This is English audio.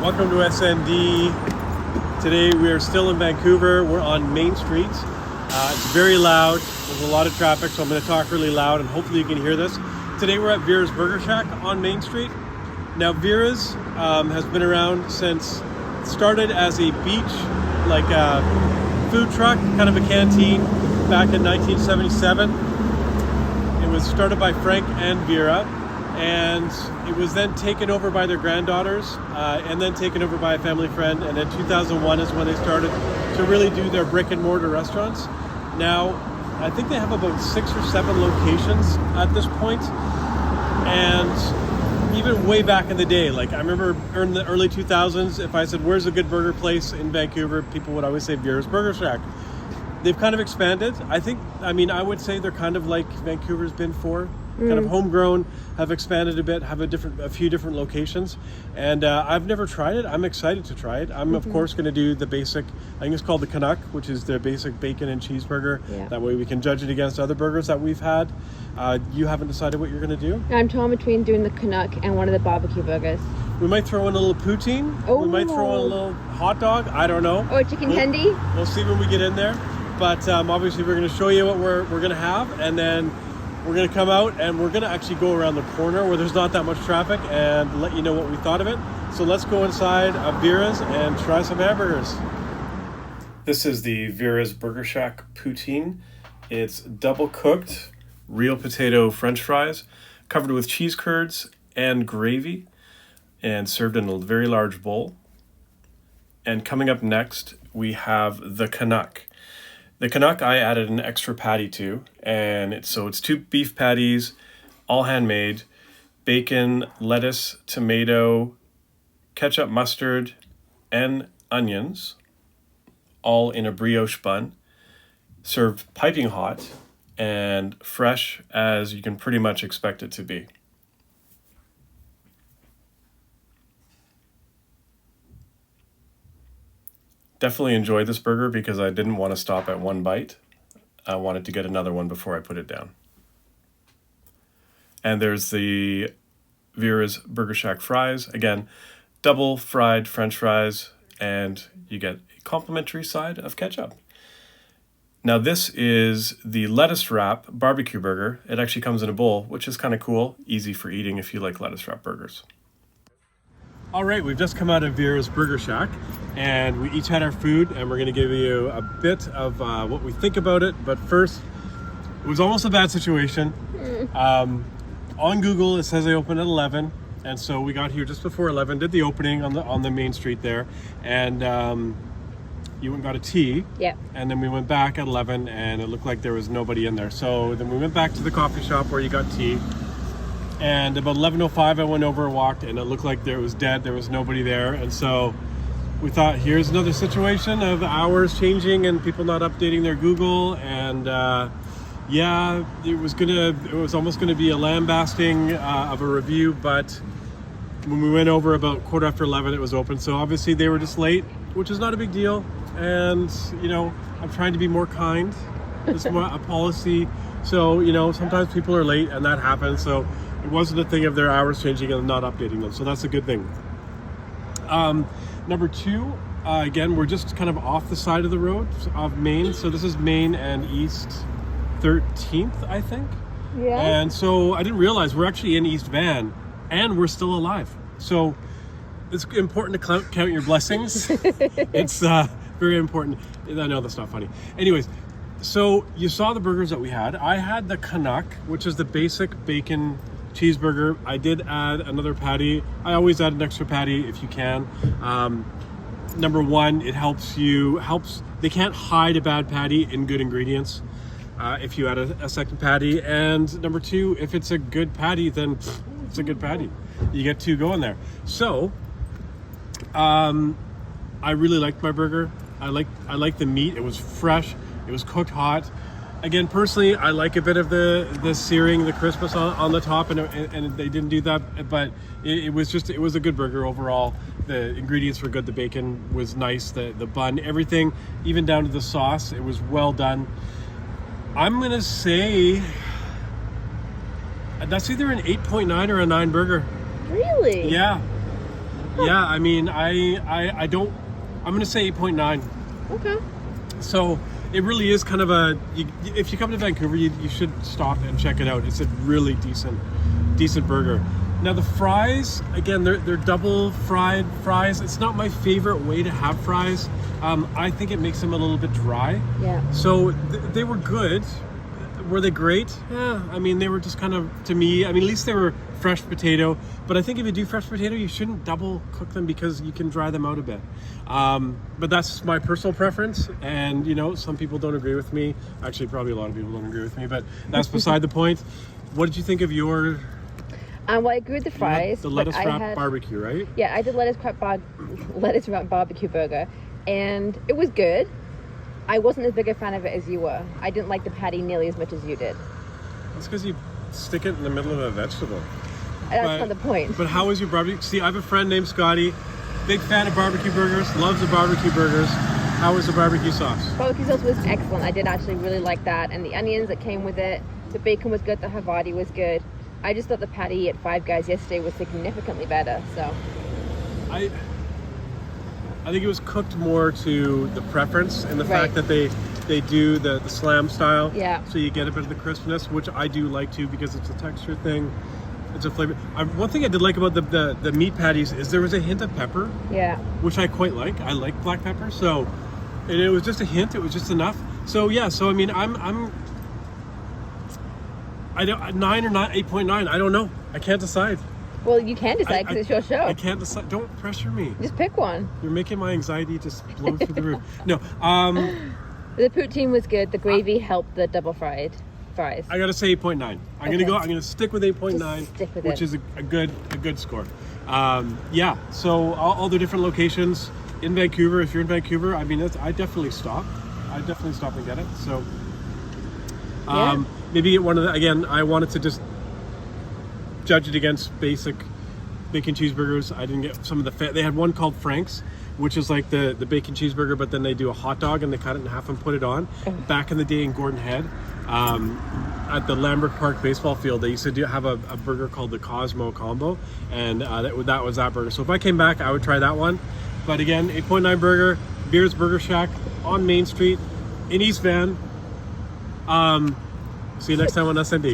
Welcome to SND. Today we are still in Vancouver. We're on Main Street. It's very loud. There's a lot of traffic, so I'm going to talk really loud and hopefully you can hear this. Today we're at Vera's Burger Shack on Main Street. Now Vera's has been around since it started as a beach, like a food truck, kind of a canteen back in 1977. It was started by Frank and Vera, and it was then taken over by their granddaughters and then taken over by a family friend, and in 2001 is when they started to really do their brick and mortar restaurants. Now I think they have about 6 or 7 locations at this point, and even way back in the day, like I remember in the early 2000s, if I said where's a good burger place in Vancouver, people would always say Vera's Burger Shack. They've kind of expanded. I would say they're kind of like Vancouver's been for. Kind of homegrown, have expanded a bit, have a few different locations, and I've never tried it. I'm excited to try it. I'm of course going to do the basic, I think it's called the Canuck, which is their basic bacon and cheeseburger. Yeah. That way we can judge it against other burgers that we've had. You haven't decided what you're going to do? I'm torn between doing the Canuck and one of the barbecue burgers. We might throw in a little poutine. Oh. We might throw in a little hot dog. I don't know. Or a chicken tendy. We'll see when we get in there. But obviously we're going to show you what we're going to have, and then we're going to come out and we're going to actually go around the corner where there's not that much traffic and let you know what we thought of it. So let's go inside of Vera's and try some hamburgers. This is the Vera's Burger Shack poutine. It's double cooked, real potato French fries, covered with cheese curds and gravy, and served in a very large bowl. And coming up next, we have the Canuck. The Canuck I added an extra patty to, and it's 2 beef patties, all handmade, bacon, lettuce, tomato, ketchup, mustard, and onions, all in a brioche bun, served piping hot and fresh as you can pretty much expect it to be. Definitely enjoyed this burger because I didn't want to stop at one bite. I wanted to get another one before I put it down. And there's the Vera's Burger Shack fries. Again, double fried French fries, and you get a complimentary side of ketchup. Now this is the lettuce wrap barbecue burger. It actually comes in a bowl, which is kind of cool. Easy for eating if you like lettuce wrap burgers. All right, we've just come out of Vera's Burger Shack, and we each had our food, and we're going to give you a bit of what we think about it. But first, it was almost a bad situation. On Google, it says they opened at 11, and so we got here just before 11, did the opening on the main street there, and you went and got a tea. Yeah. And then we went back at 11, and it looked like there was nobody in there. So then we went back to the coffee shop where you got tea. And about 11:05, I went over and walked, and it looked like it was dead. There was nobody there, and so we thought, here's another situation of hours changing and people not updating their Google. And it was almost gonna be a lambasting of a review, but when we went over about 11:15, it was open. So obviously they were just late, which is not a big deal. And I'm trying to be more kind. It's more a policy. So sometimes people are late, and that happens. So it wasn't a thing of their hours changing and not updating them. So that's a good thing. Number 2, again, we're just kind of off the side of the road of Main. So this is Main and East 13th, I think. Yeah. And so I didn't realize we're actually in East Van, and we're still alive. So it's important to count your blessings. It's very important. I know that's not funny. Anyways, so you saw the burgers that we had. I had the Canuck, which is the basic bacon cheeseburger. I did add another patty. I always add an extra patty if you can. Number 1, it helps. They can't hide a bad patty in good ingredients if you add a second patty. And number 2, if it's a good patty, then it's a good patty. You get 2 going there. So I really liked my burger. I liked the meat. It was fresh. It was cooked hot. Again, personally, I like a bit of the searing, the crispness on the top, and they didn't do that, but it was a good burger overall. The ingredients were good. The bacon was nice. The bun, everything, even down to the sauce, it was well done. I'm gonna say that's either an 8.9 or a 9 burger. Really? Yeah. Yeah, I mean, I don't. I'm gonna say 8.9. Okay. So it really is kind of if you come to Vancouver, you should stop and check it out. It's a really decent burger. Now the fries, again, they're double fried fries. It's not my favorite way to have fries. I think it makes them a little bit dry. Yeah. So they were good. Were they great? Yeah, I mean, they were just kind of, to me, I mean, at least they were fresh potato. But I think if you do fresh potato, you shouldn't double cook them because you can dry them out a bit. But that's my personal preference. And, you know, some people don't agree with me. Actually, probably a lot of people don't agree with me, but that's beside the point. What did you think of your... Well, I agree with the fries. The lettuce wrap barbecue, right? Yeah, I did lettuce wrap barbecue burger, and it was good. I wasn't as big a fan of it as you were. I didn't like the patty nearly as much as you did. That's because you stick it in the middle of a vegetable. That's not the point. But how was your barbecue? See, I have a friend named Scotty, big fan of barbecue burgers, loves the barbecue burgers. How was the barbecue sauce? Barbecue sauce was excellent. I did actually really like that, and the onions that came with it. The bacon was good. The Havarti was good. I just thought the patty at Five Guys yesterday was significantly better. So I think it was cooked more to the preference and the fact that they do the slam style. Yeah. So you get a bit of the crispness, which I do like too because it's a texture thing. It's a flavor. One thing I did like about the meat patties is there was a hint of pepper. Yeah. Which I quite like. I like black pepper. So and it was just a hint. It was just enough. So yeah. So I mean, I don't 9 or 8.9. I don't know. I can't decide. Well, you can decide because it's your show. I can't decide. Don't pressure me. Just pick one. You're making my anxiety just blow through the roof. No. The poutine was good. The gravy helped the double fried fries. I gotta say 8.9. I'm gonna stick with 8.9, which is a good score. Yeah. So all the different locations in Vancouver. If you're in Vancouver, I mean, I definitely stop. I definitely stop and get it. So. Maybe get one of the, again, I wanted to just judge it against basic bacon cheeseburgers. I didn't get some of the they had one called Frank's, which is like the bacon cheeseburger, but then they do a hot dog and they cut it in half and put it on. Back in the day in Gordon Head, at the Lambert Park baseball field, they used to have a burger called the Cosmo Combo, and that was that burger. So if I came back, I would try that one. But again, 8.9 burger, Vera's Burger Shack on Main Street in East Van. See you next time on SND.